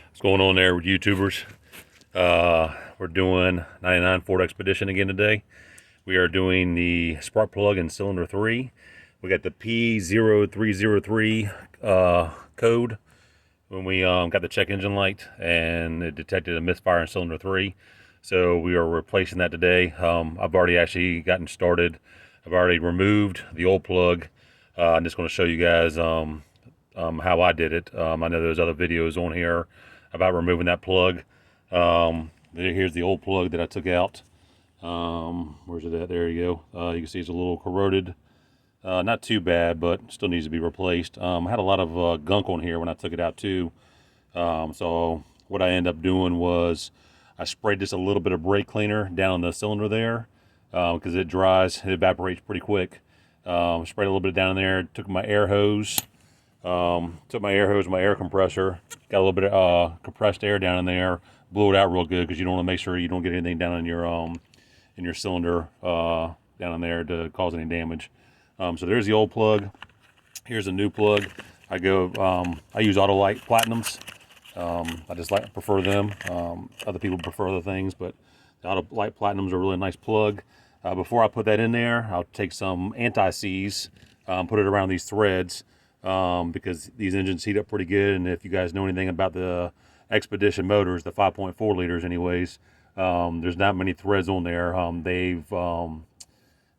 What's going on there with YouTubers? We're doing 99 Ford Expedition again today. We are doing the spark plug in cylinder 3. We got the P0303 code when we got the check engine light, and it detected a misfire in cylinder 3. So we are replacing that today. I've already actually gotten started. I've already removed the old plug. I'm just going to show you guys how I did it. I know there's other videos on here about removing that plug. Here's the old plug that I took out. Where's it at? There you go. You can see it's a little corroded. Not too bad, but still needs to be replaced. I had a lot of gunk on here when I took it out too. So what I ended up doing was I sprayed just a little bit of brake cleaner down on the cylinder there, because it dries, it evaporates pretty quick. Sprayed a little bit down there, took my air hose, my air compressor, got a little bit of compressed air down in there, blew it out real good, because you don't want to make sure you don't get anything down in your cylinder down in there to cause any damage. So there's the old plug. Here's a new plug. I use Autolite Platinums. I just prefer them. Other people prefer other things, but the Autolite Platinums are a really nice plug. Before I put that in there, I'll take some anti-seize, put it around these threads, because these engines heat up pretty good. And if you guys know anything about the Expedition motors, the 5.4 liters anyways, there's not many threads on there.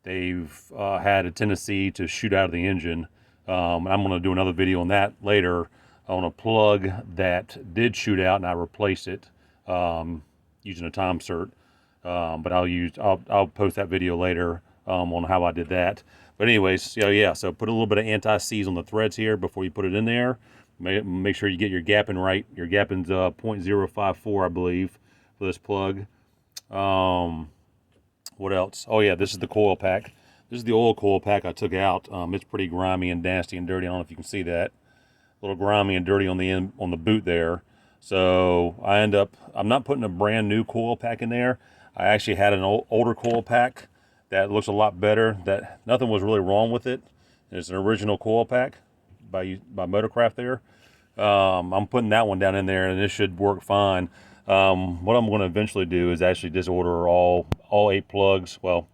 They've had a tendency to shoot out of the engine. I'm going to do another video on that later, on a plug that did shoot out, and I replaced it using a time cert. But I'll post that video later on how I did that. But anyways, so put a little bit of anti-seize on the threads here before you put it in there. Make sure you get your gapping right. Your gapping's 0.054, I believe, for this plug. What else? Oh yeah, this is the coil pack. This is the oil coil pack I took out. It's pretty grimy and nasty and dirty. I don't know if you can see that. A little grimy and dirty on the boot there. So I'm not putting a brand new coil pack in there. I actually had an older coil pack that looks a lot better. That nothing was really wrong with it. It's an original coil pack by Motorcraft there. I'm putting that one down in there, and this should work fine. What I'm going to eventually do is actually just order all 8 plugs. Well,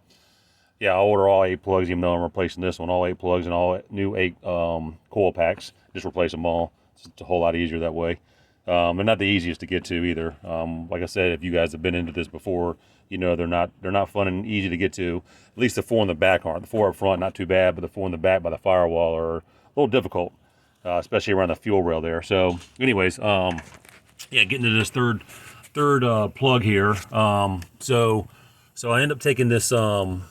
yeah, I'll order all 8 plugs, even though I'm replacing this one, all 8 plugs and all new 8 coil packs. Just replace them all. It's a whole lot easier that way. They're not the easiest to get to either. Like I said, if you guys have been into this before, you know they're not fun and easy to get to. At least the 4 in the back aren't. The 4 up front, not too bad, but the 4 in the back by the firewall are a little difficult, especially around the fuel rail there. So, anyways, yeah, getting to this third plug here. So I end up taking this coolant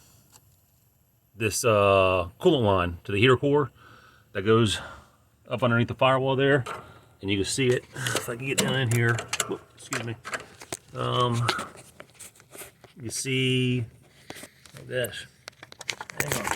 line to the heater core that goes up underneath the firewall there, and you can see it if I can get down in here. Whoop, excuse me. You see, oh gosh, hang on.